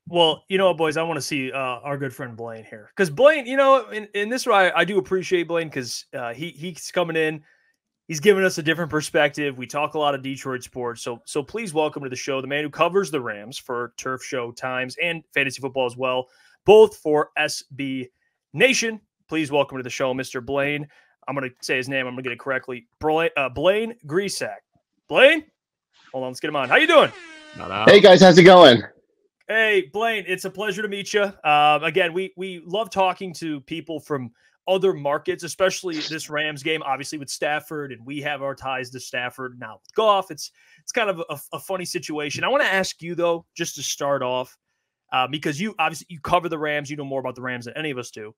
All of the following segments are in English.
Well, you know what, boys? I want to see our good friend Blaine here, because Blaine, in this way, I do appreciate Blaine because he's coming in. He's giving us a different perspective. We talk a lot of Detroit sports, so please welcome to the show the man who covers the Rams for Turf Show Times and fantasy football as well, both for SB Nation. Please welcome to the show, Mr. Blaine. I'm going to say his name. I'm going to get it correctly. Blaine Grisak. Blaine, hold on, let's get him on. How you doing? Hey guys, how's it going? Hey, Blaine, it's a pleasure to meet you. Again, we love talking to people from other markets, especially this Rams game, obviously with Stafford, and we have our ties to Stafford now with Goff. It's kind of a funny situation. I want to ask you, though, just to start off, because you cover the Rams, you know more about the Rams than any of us do.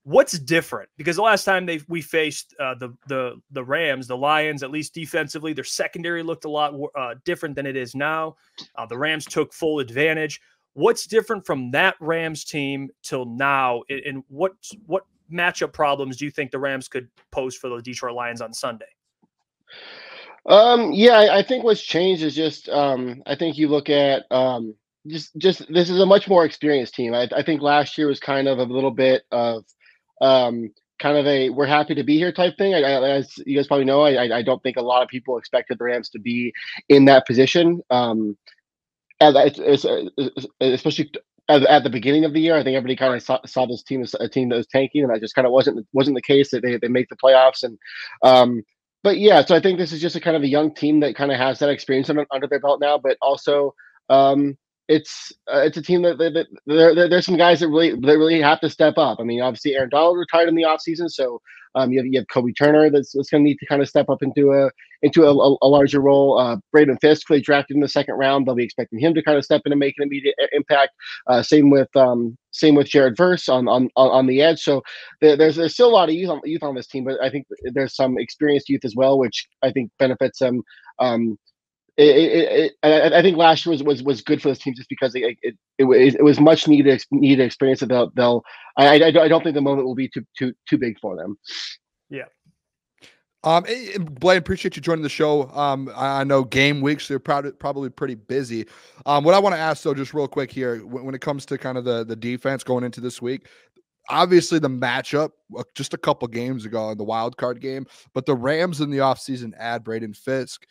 What's different? Because the last time we faced the Rams, the Lions, at least defensively, their secondary looked a lot different than it is now. The Rams took full advantage. What's different from that Rams team till now, and what matchup problems do you think the Rams could pose for the Detroit Lions on Sunday? Yeah, I think what's changed is just I think you look at just this is a much more experienced team. I think last year was kind of a little bit of kind of a we're happy to be here type thing. As you guys probably know, I don't think a lot of people expected the Rams to be in that position. Especially at the beginning of the year, I think everybody kind of saw this team as a team that was tanking, and that just kind of wasn't the case. That they make the playoffs, and but yeah, so I think this is just a kind of a young team that kind of has that experience under their belt now, but also it's a team that there's some guys that really have to step up. I mean, obviously Aaron Donald retired in the offseason, so you have Kobe Turner that's going to need to kind of step up into a larger role. Braden Fisk, they drafted in the second round. They'll be expecting him to kind of step in and make an immediate impact. Same with Jared Verse on the edge. So there's still a lot of youth on this team, but I think there's some experienced youth as well, which I think benefits them. I think last year was good for this team just because it was much needed experience that I don't think the moment will be too big for them. Yeah. Blaine, appreciate you joining the show. I know game weeks are probably pretty busy. What I want to ask though, just real quick here, when it comes to kind of the defense going into this week, obviously the matchup just a couple games ago in the wild card game, but the Rams in the offseason add Braden Fisk,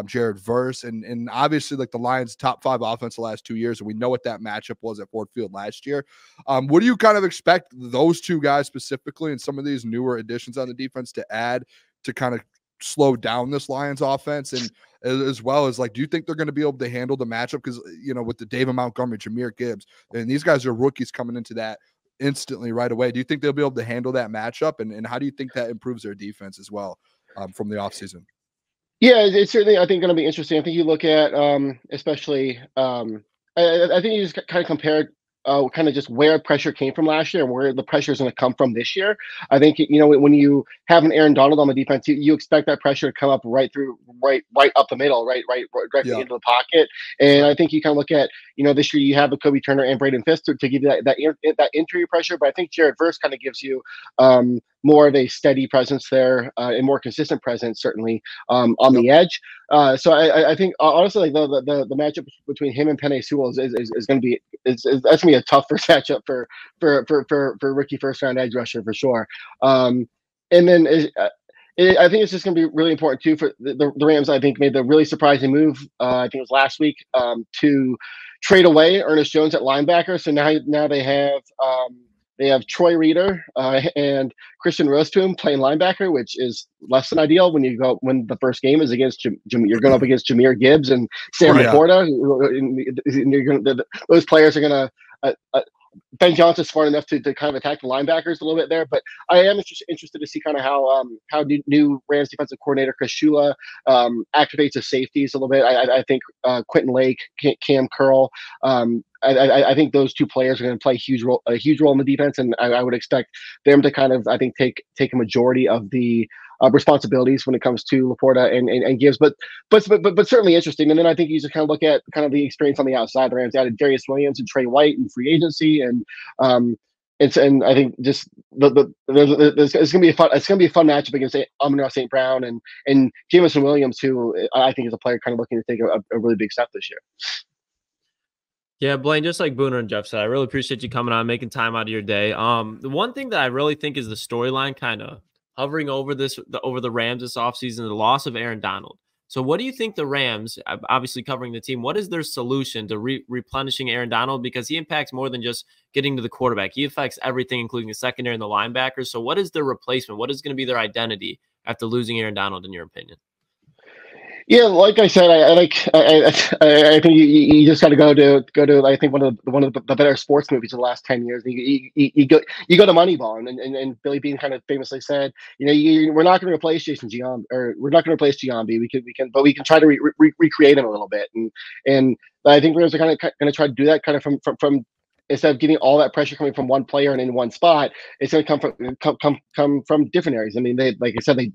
Jared Verse, and obviously like the Lions top 5 offense the last 2 years. And we know what that matchup was at Ford Field last year. What do you kind of expect those two guys specifically and some of these newer additions on the defense to add to kind of slow down this Lions offense? And as well as, like, do you think they're going to be able to handle the matchup? Because, with the David Montgomery, Jahmyr Gibbs, and these guys are rookies coming into that instantly right away. Do you think they'll be able to handle that matchup? And how do you think that improves their defense as well from the offseason? Yeah, it's certainly, I think, going to be interesting. I think you look at, especially, I think you just kind of compared kind of just where pressure came from last year and where the pressure is going to come from this year. I think, when you have an Aaron Donald on the defense, you expect that pressure to come up right up the middle, right into the pocket. And I think you kind of look at, this year you have a Kobe Turner and Braden Fisk to give you that interior pressure. But I think Jared Verse kind of gives you more of a steady presence there and more consistent presence, certainly on the edge. So I think honestly, like the matchup between him and Penei Sewell is going to be that's going to be a tough first matchup for rookie first round edge rusher for sure. And then I think it's just going to be really important too for the Rams. I think made the really surprising move. I think it was last week to trade away Ernest Jones at linebacker. So now they have Troy Reeder and Christian Rosetum playing linebacker, which is less than ideal when the first game is against you're going up against Jahmyr Gibbs and Sam Laporta. Those players are going to Ben Johnson's smart enough to kind of attack the linebackers a little bit there, but I am interested to see kind of how new Rams defensive coordinator Chris Shula activates his safeties a little bit. I think Quentin Lake, Cam Curl, I think those two players are going to play a huge role in the defense, and I would expect them to kind of take a majority of the responsibilities when it comes to Laporta and Gibbs, but certainly interesting. And then I think you just kind of look at kind of the experience on the outside. The Rams added Darius Williams and Trey White in free agency, and I think just it's going to be a fun matchup against Amon-Ra St. Brown and Jameson Williams, who I think is a player kind of looking to take a really big step this year. Yeah, Blaine, just like Booner and Jeff said, I really appreciate you coming on, making time out of your day. The one thing that I really think is the storyline kind of hovering over over the Rams this offseason, the loss of Aaron Donald. So what do you think the Rams, obviously covering the team, what is their solution to replenishing Aaron Donald? Because he impacts more than just getting to the quarterback. He affects everything, including the secondary and the linebackers. So what is their replacement? What is going to be their identity after losing Aaron Donald, in your opinion? Yeah, like I said, I think you just got to go to I think one of the better sports movies of the last 10 years. You go to Moneyball, and Billy Beane kind of famously said, we're not going to replace Jason Giambi, or we're not going to replace Giambi. But we can try to recreate him a little bit, and I think we're going to try to do that kind of from instead of getting all that pressure coming from one player and in one spot, it's going to come from different areas. I mean, like I said, I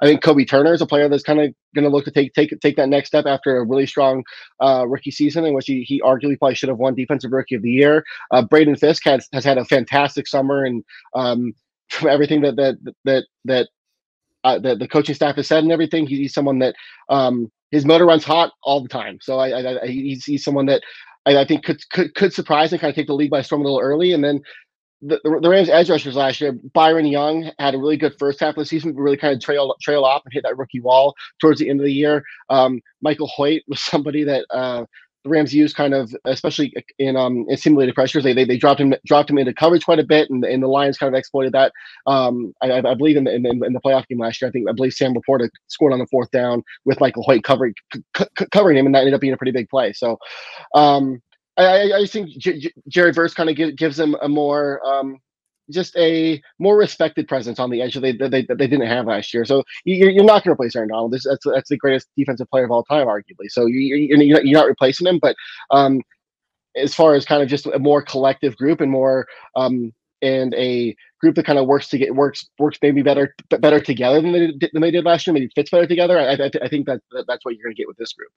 think Kobe Turner is a player that's kind of going to look to take that next step after a really strong rookie season in which he arguably probably should have won Defensive Rookie of the Year. Braden Fisk has had a fantastic summer, and from everything that the coaching staff has said and everything, he's someone that his motor runs hot all the time. So he's someone that I think could surprise and kind of take the league by storm a little early. And then the Rams edge rushers last year, Byron Young had a really good first half of the season, but really kind of trail off and hit that rookie wall towards the end of the year. Michael Hoyt was somebody that the Rams used kind of, especially in simulated pressures. They dropped him into coverage quite a bit, and the Lions kind of exploited that. I believe in the playoff game last year, I believe Sam Laporta scored on the fourth down with Michael Hoyt covering him, and that ended up being a pretty big play. So I think Jerry Verse kind of gives them a more just a more respected presence on the edge that they didn't have last year. So you're not going to replace Aaron Donald. That's the greatest defensive player of all time, arguably. So you're not replacing him. But as far as kind of just a more collective group and more and a group that kind of works maybe better together than they did last year, maybe fits better together. I think that's what you're going to get with this group.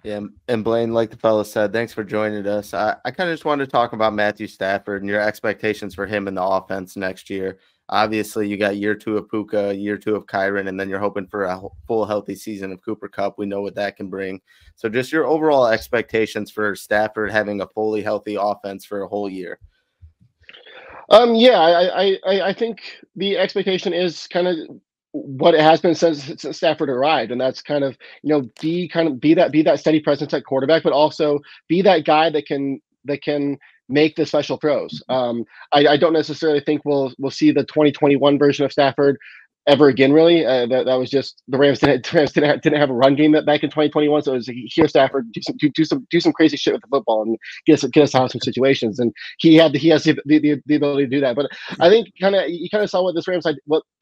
Yeah, and Blaine, like the fellow said, thanks for joining us. I kind of just wanted to talk about Matthew Stafford and your expectations for him in the offense next year. Obviously, you got year 2 of Puka, year 2 of Kyron, and then you're hoping for a full healthy season of Cooper Kupp. We know what that can bring. So just your overall expectations for Stafford having a fully healthy offense for a whole year. I think the expectation is kind of what it has been since Stafford arrived, and that's kind of be that steady presence at quarterback, but also be that guy that can make the special throws. I don't necessarily think we'll see the 2021 version of Stafford ever again. Really, that was just the Rams didn't have a run game back in 2021, so it was like, here Stafford do some crazy shit with the football and get us out of some situations, and he has the ability to do that. But I think you kind of saw what this Rams I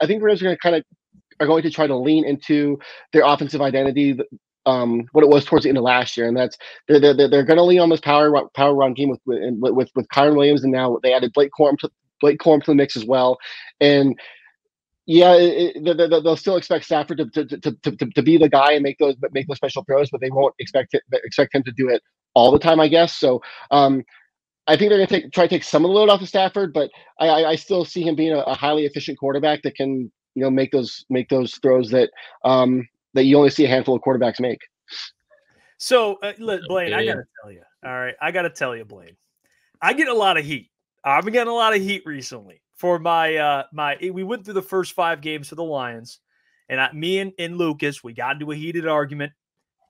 think the Rams are going to try to lean into their offensive identity, what it was towards the end of last year, and that's they're going to lean on this power run game with Kyron Williams, and now they added Blake Corum to the mix as well, and they'll still expect Stafford to be the guy and make those special throws, but they won't expect him to do it all the time, I guess. So I think they're going to try to take some of the load off of Stafford, but I still see him being a highly efficient quarterback that can make those throws that you only see a handful of quarterbacks make. So Blaine, I gotta tell you, all right, Blaine, I get a lot of heat. I've been getting a lot of heat recently for my we went through the first 5 games for the Lions, and me and Lucas, we got into a heated argument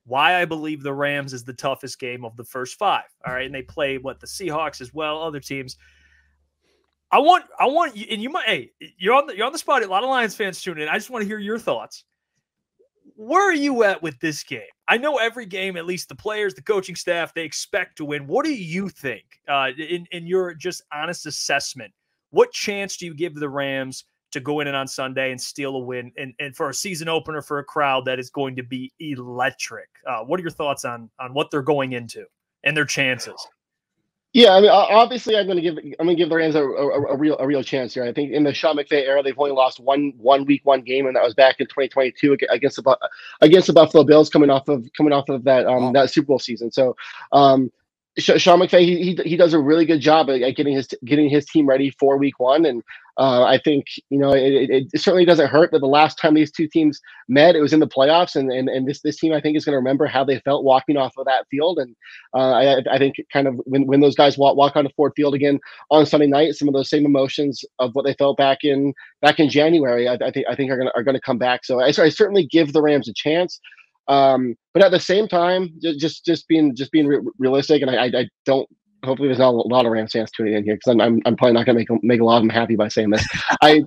why I believe the Rams is the toughest game of the first 5. All right, and they play the Seahawks as well, other teams. I want you, and you might. Hey, you're on the spot. A lot of Lions fans tune in. I just want to hear your thoughts. Where are you at with this game? I know every game, at least the players, the coaching staff, they expect to win. What do you think, in your just honest assessment? What chance do you give the Rams to go in and on Sunday and steal a win, and for a season opener for a crowd that is going to be electric? What are your thoughts on what they're going into and their chances? Yeah, I mean, obviously, I'm going to give the Rams a real chance here. I think in the Sean McVay era, they've only lost one week, one game, and that was back in 2022 against the Buffalo Bills, coming off of that that Super Bowl season. So Sean McVay, he does a really good job at getting his team ready for week one. And I think, it certainly doesn't hurt that the last time these two teams met, it was in the playoffs. And this team, I think, is going to remember how they felt walking off of that field. And I think kind of when those guys walk onto Ford Field again on Sunday night, some of those same emotions of what they felt back in January, I think are going to come back. So I certainly give the Rams a chance. But at the same time, just being realistic, and I don't. Hopefully, there's not a lot of Rams fans tuning in here because I'm probably not going to make a lot of them happy by saying this. I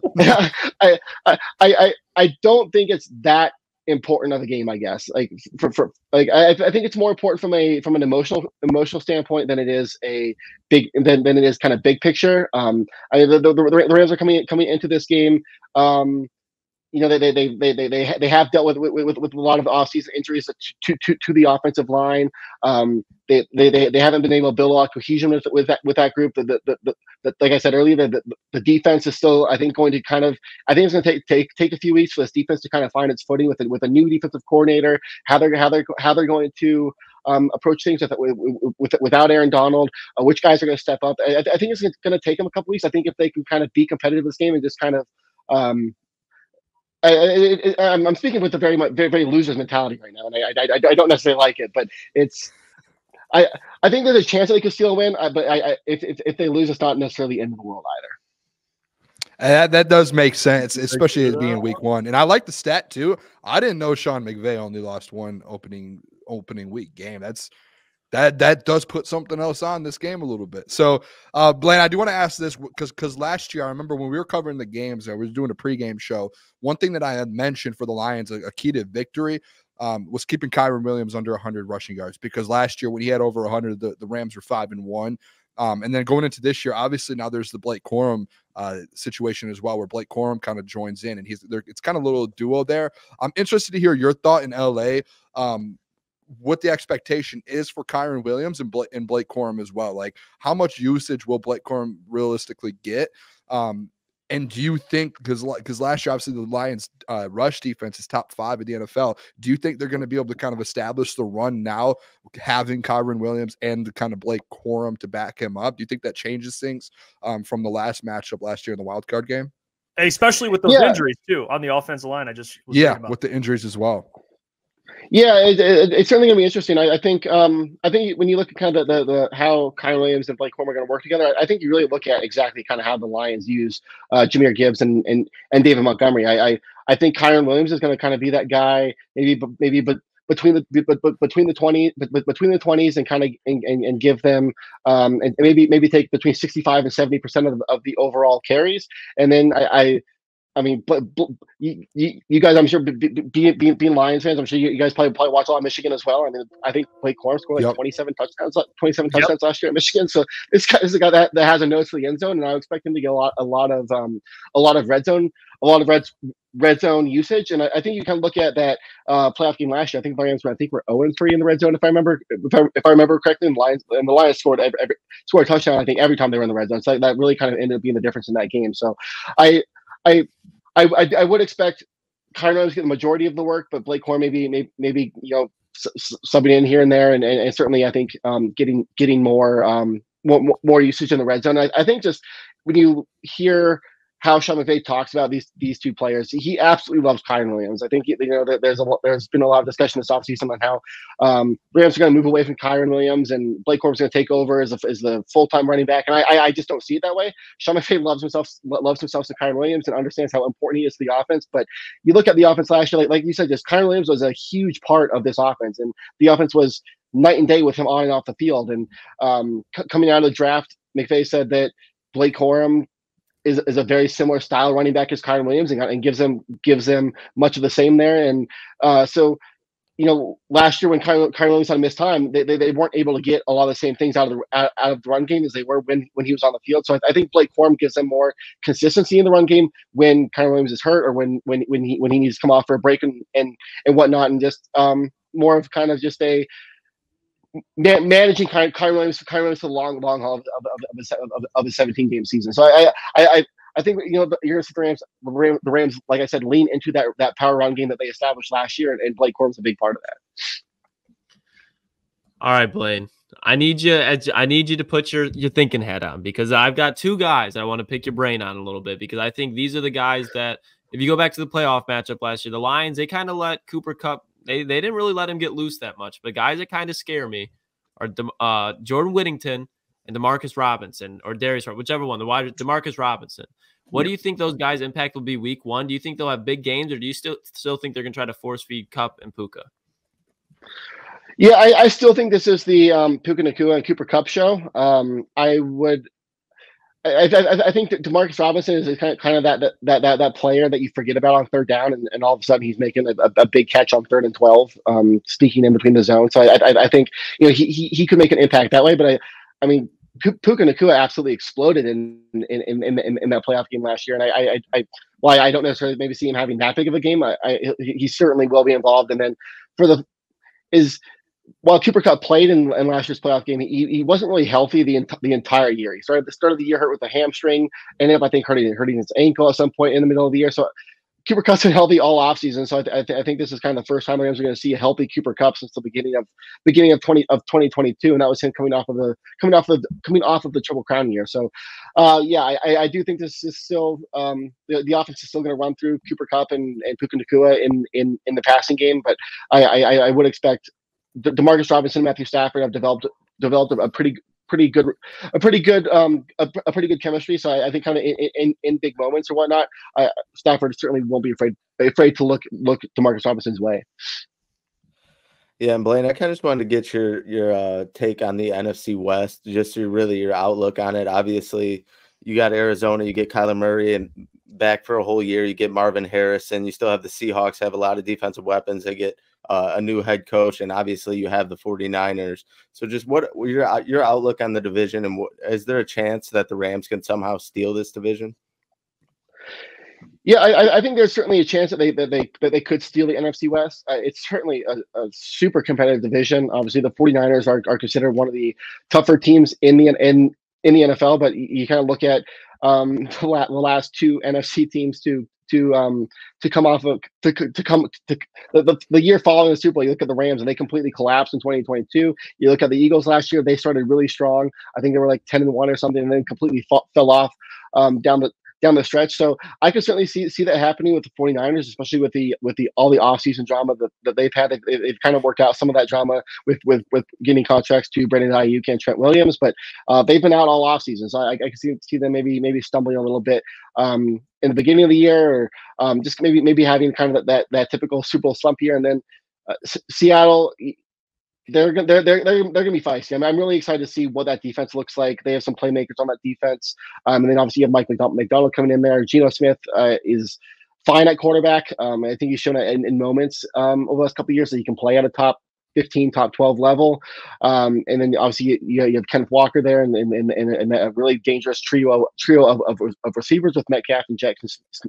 don't think it's that important of a game. I guess I think it's more important from an emotional standpoint than it is than it is kind of big picture. The Rams are coming into this game. They have dealt with a lot of offseason injuries to the offensive line. They haven't been able to build a lot of cohesion with that group. Like I said earlier, the defense is still, I think, going to it's going to take a few weeks for this defense to kind of find its footing with a new defensive coordinator. How they're going to approach things without Aaron Donald. Which guys are going to step up? I think it's going to take them a couple weeks. I think if they can kind of be competitive in this game and just kind of I'm speaking with a very losers mentality right now, and I don't necessarily like it, but I think there's a chance that they could still win, but if they lose, it's not necessarily the end of the world either. That does make sense, especially as being week one. And I like the stat too. I didn't know Sean McVay only lost one opening week game. That does put something else on this game a little bit. So, Blaine, I do want to ask this because last year, I remember when we were covering the games, I was doing a pregame show. One thing that I had mentioned for the Lions, a key to victory, was keeping Kyren Williams under 100 rushing yards, because last year when he had over 100, the Rams were 5-1. And then going into this year, obviously now there's the Blake Corum situation as well, where Blake Corum kind of joins in, and it's kind of a little duo there. I'm interested to hear your thought in LA. What the expectation is for Kyren Williams and Blake Corum as well. Like, how much usage will Blake Corum realistically get? And do you think, because last year, obviously, the Lions' rush defense is top 5 in the NFL, do you think they're going to be able to kind of establish the run now, having Kyren Williams and kind of Blake Corum to back him up? Do you think that changes things from the last matchup last year in the wild card game? Especially with those injuries, too, on the offensive line. I just was with the injuries as well. Yeah, it's certainly going to be interesting. I think when you look at kind of the how Kyren Williams and Blake Corum are going to work together, I think you really look at exactly kind of how the Lions use Jahmyr Gibbs and David Montgomery. I think Kyren Williams is going to kind of be that guy, but between the 20s and kind of and give them and maybe take between 65 and 70% of the overall carries, and then I mean, but you guys, I'm sure, being Lions fans, I'm sure you guys probably watch a lot of Michigan as well. I mean, I think Blake Corum scored like 27 touchdowns last year at Michigan. So this is a guy that has a nose for the end zone, and I expect him to get a lot of red zone usage. And I think you can look at that playoff game last year. I think the Lions were 0-3 in the red zone, if I remember correctly. And the Lions scored a touchdown, I think, every time they were in the red zone. So that really kind of ended up being the difference in that game. So I would expect Kyren Williams to get the majority of the work, but Blake Corum maybe subbing in here and there, and certainly I think getting more usage in the red zone. I think just when you hear how Sean McVay talks about these two players, he absolutely loves Kyren Williams. I think there's been a lot of discussion this offseason on how Rams are going to move away from Kyren Williams and Blake Corum's going to take over as the full-time running back, and I just don't see it that way. Sean McVay loves himself to Kyren Williams and understands how important he is to the offense. But you look at the offense last year, like you said, just Kyren Williams was a huge part of this offense, and the offense was night and day with him on and off the field. And coming out of the draft, McVay said that Blake Corum is a very similar style running back as Kyren Williams, and gives them much of the same there. And so, last year when Kyren Williams had missed time, they weren't able to get a lot of the same things out of the run game as they were when he was on the field. So I think Blake Corum gives them more consistency in the run game when Kyren Williams is hurt, or when he needs to come off for a break and whatnot, and just more of kind of just a managing Kyren Williams to the long haul of a 17-game season. So I think you're going to see the Rams, like I said, lean into that power run game that they established last year, and Blake Corum's a big part of that. All right, Blaine. I need you to put your thinking hat on, because I've got two guys I want to pick your brain on a little bit, because I think these are the guys that, if you go back to the playoff matchup last year, the Lions, they kind of let Cooper Kupp, they didn't really let him get loose that much. But guys that kind of scare me are Jordan Whittington and DeMarcus Robinson, or Darius, whichever one, DeMarcus Robinson. What do you think those guys' impact will be week one? Do you think they'll have big games, or do you still think they're going to try to force feed Kupp and Puka? Yeah, I still think this is the Puka Nacua and Cooper Kupp show. I think that DeMarcus Robinson is kind of that player that you forget about on third down, and all of a sudden he's making a big catch on 3rd and 12, sneaking in between the zones. So I think he could make an impact that way. But I mean, Puka Nacua absolutely exploded in that playoff game last year, and I don't necessarily maybe see him having that big of a game. He certainly will be involved. And then while Cooper Kupp played in last year's playoff game, he wasn't really healthy the entire year. He started the start of the year hurt with a hamstring, ended up, I think, hurting his ankle at some point in the middle of the year. So Cooper Kupp's been healthy all offseason. So I think this is kind of the first time the Rams are going to see a healthy Cooper Kupp since the beginning of 2022, and that was him coming off of the Triple Crown year. So I do think this is still the offense is still going to run through Cooper Kupp and Puka Nacua in the passing game, but I would expect DeMarcus Robinson and Matthew Stafford have developed a pretty good chemistry. So I think kind of in big moments or whatnot, Stafford certainly won't be afraid to look DeMarcus Robinson's way. Yeah, and Blaine, I kind of just wanted to get your take on the NFC West, just your outlook on it. Obviously, you got Arizona, you get Kyler Murray and back for a whole year, you get Marvin Harrison, you still have the Seahawks, have a lot of defensive weapons. They get a new head coach, and obviously you have the 49ers. So just what your outlook on the division, and is there a chance that the Rams can somehow steal this division? Yeah, I think there's certainly a chance that they could steal the NFC West. It's certainly a super competitive division. Obviously, the 49ers are considered one of the tougher teams in the NFL, but you kind of look at the last two NFC teams to come off of the year following the Super Bowl. You look at the Rams, and they completely collapsed in 2022. You look at the Eagles last year; they started really strong. I think they were like 10-1 or something, and then completely fell off down the stretch. So I could certainly see that happening with the 49ers, especially with all the offseason drama that they've had. They've kind of worked out some of that drama with getting contracts to Brandon Ayuk and Trent Williams, but they've been out all offseason. So I can see them maybe stumbling a little bit in the beginning of the year, or just maybe having kind of that typical Super Bowl slump year. And then Seattle, they're gonna be feisty. I mean, I'm really excited to see what that defense looks like. They have some playmakers on that defense, and then obviously you have Mike McDonald coming in there. Geno Smith is fine at quarterback. I think he's shown it in moments over the last couple of years that he can play at a top 15, top 12 level. And then obviously you have Kenneth Walker there, and a really dangerous trio of receivers with Metcalf and Jackson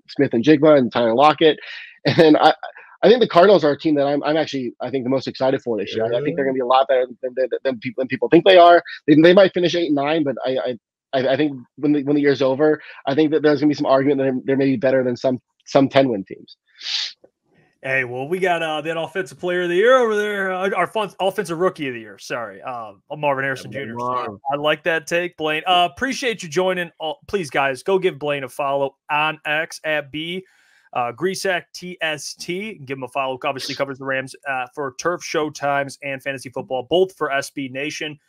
Smith and Jigba and Tyler Lockett. And then I think the Cardinals are a team that I'm actually, I think, the most excited for this year. I think they're going to be a lot better than people think they are. They might finish 8-9, but I think when the year's over, I think that there's going to be some argument that they're maybe better than some 10-win teams. Hey, well, we got that offensive player of the year over there. Our offensive rookie of the year. Sorry, Marvin Harrison Jr. So I like that take, Blaine. Appreciate you joining. Please, guys, go give Blaine a follow on X at B. Grisak TST. Give him a follow. Obviously covers the Rams for Turf Showtimes and Fantasy Football, both for SB Nation.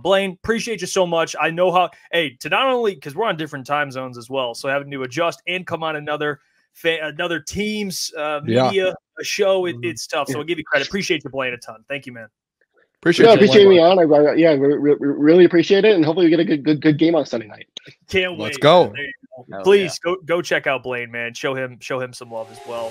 Blaine, appreciate you so much. I know how, to not only, because we're on different time zones as well, so having to adjust and come on another team's media show, it's tough. So I'll give you credit. Appreciate you, Blaine, a ton. Thank you, man. Appreciate me on. Really appreciate it, and hopefully we get a good game on Sunday night. Can't wait. Let's go. Please go check out Blaine, man. Show him some love as well.